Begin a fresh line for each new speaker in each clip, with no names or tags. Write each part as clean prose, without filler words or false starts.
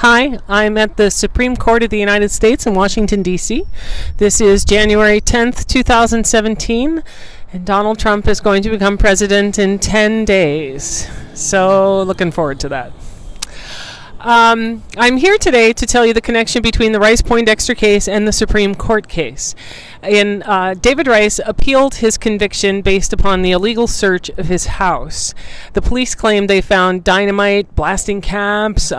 Hi, I'm at the Supreme Court of the United States in Washington, D.C. This is January 10th, 2017, and Donald Trump is going to become president in 10 days. So, looking forward to that. I'm here today to tell you the connection between the Rice-Poindexter case and the Supreme Court case. David Rice appealed his conviction based upon the illegal search of his house. The police claimed they found dynamite, blasting caps,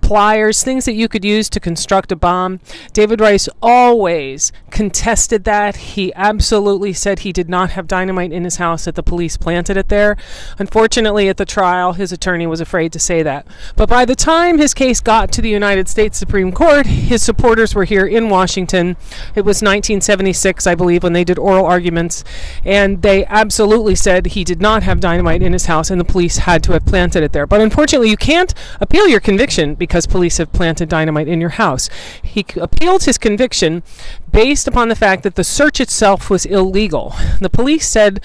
pliers, things that you could use to construct a bomb. David Rice always contested that. He absolutely said he did not have dynamite in his house, that the police planted it there. Unfortunately, at the trial, his attorney was afraid to say that. But by the time his case got to the United States Supreme Court, his supporters were here in Washington. It was 1976, I believe, when they did oral arguments, and they absolutely said he did not have dynamite in his house and the police had to have planted it there. But unfortunately, you can't appeal your conviction because police have planted dynamite in your house. He appealed his conviction based upon the fact that the search itself was illegal. The police said,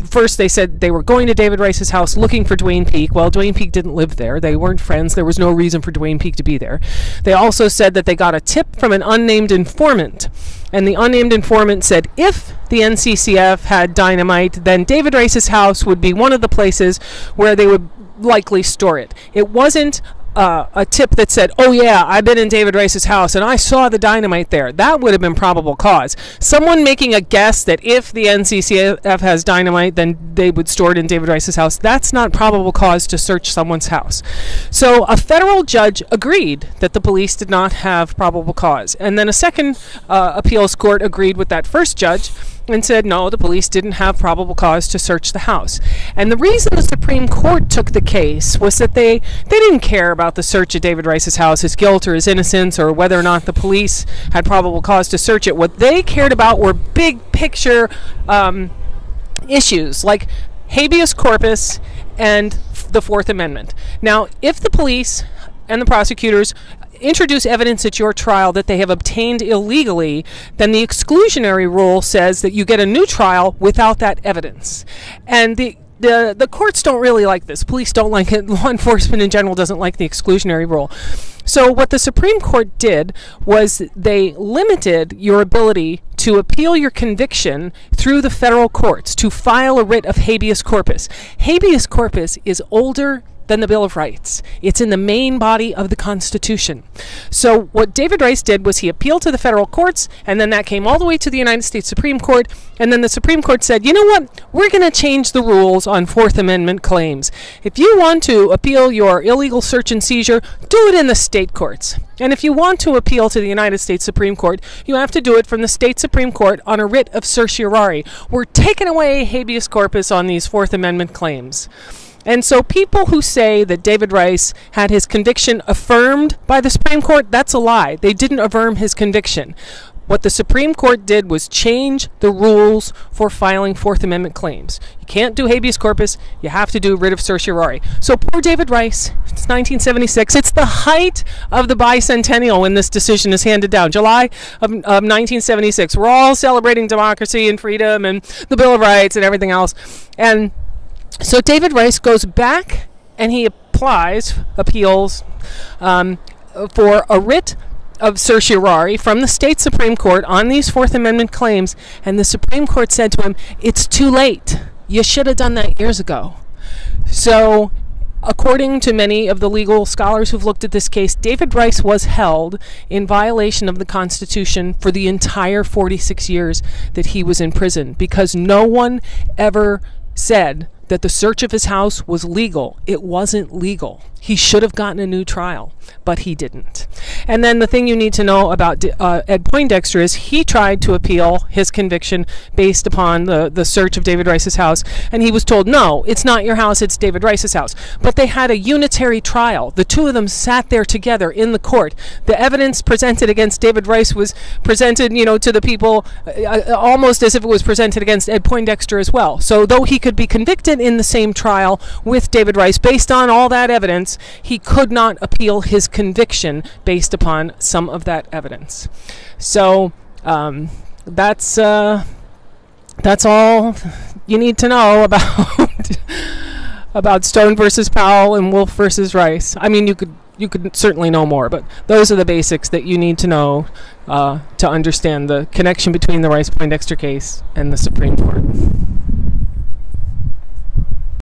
first they said they were going to David Rice's house looking for Dwayne Peake. Well, Dwayne Peake didn't live there. They weren't friends. There was no reason for Dwayne Peake to be there. They also said that they got a tip from an unnamed informant. And the unnamed informant said if the NCCF had dynamite, then David Rice's house would be one of the places where they would likely store it. It wasn't a tip that said, oh yeah, I've been in David Rice's house and I saw the dynamite there. That would have been probable cause. Someone making a guess that if the NCCF has dynamite, then they would store it in David Rice's house. That's not probable cause to search someone's house. So a federal judge agreed that the police did not have probable cause. And then a second appeals court agreed with that first judge and said, no, the police didn't have probable cause to search the house. And the reason the Supreme Court took the case was that they didn't care about the search of David Rice's house, his guilt or his innocence, or whether or not the police had probable cause to search it. What they cared about were big picture issues like habeas corpus and the Fourth Amendment. Now, if the police and the prosecutors introduce evidence at your trial that they have obtained illegally, then the exclusionary rule says that you get a new trial without that evidence. And the courts don't really like this. Police don't like it. Law enforcement in general doesn't like the exclusionary rule. So what the Supreme Court did was they limited your ability to appeal your conviction through the federal courts, to file a writ of habeas corpus. Habeas corpus is older than the Bill of Rights. It's in the main body of the Constitution. So what David Rice did was he appealed to the federal courts, and then that came all the way to the United States Supreme Court, and then the Supreme Court said, you know what, we're going to change the rules on Fourth Amendment claims. If you want to appeal your illegal search and seizure, do it in the state courts. And if you want to appeal to the United States Supreme Court, you have to do it from the state Supreme Court on a writ of certiorari. We're taking away habeas corpus on these Fourth Amendment claims. And so people who say that David Rice had his conviction affirmed by the Supreme Court, that's a lie. They didn't affirm his conviction. What the Supreme Court did was change the rules for filing Fourth Amendment claims. You can't do habeas corpus. You have to do writ of certiorari. So poor David Rice, it's 1976. It's the height of the bicentennial when this decision is handed down, July of 1976. We're all celebrating democracy and freedom and the Bill of Rights and everything else. And so David Rice goes back and he appeals for a writ of certiorari from the state Supreme Court on these Fourth Amendment claims, and the Supreme Court said to him, it's too late. You should have done that years ago. So according to many of the legal scholars who've looked at this case, David Rice was held in violation of the Constitution for the entire 46 years that he was in prison, because no one ever said that the search of his house was legal. It wasn't legal. He should have gotten a new trial, but he didn't. And then the thing you need to know about Ed Poindexter is he tried to appeal his conviction based upon the search of David Rice's house, and he was told, no, it's not your house, it's David Rice's house. But they had a unitary trial. The two of them sat there together in the court. The evidence presented against David Rice was presented, to the people almost as if it was presented against Ed Poindexter as well. So though he could be convicted in the same trial with David Rice based on all that evidence, he could not appeal his conviction based upon some of that evidence. So that's all you need to know about about Stone versus Powell and Wolff versus Rice. I mean, you could you could certainly know more, but those are the basics that you need to know to understand the connection between the Rice-Poindexter case and the Supreme Court.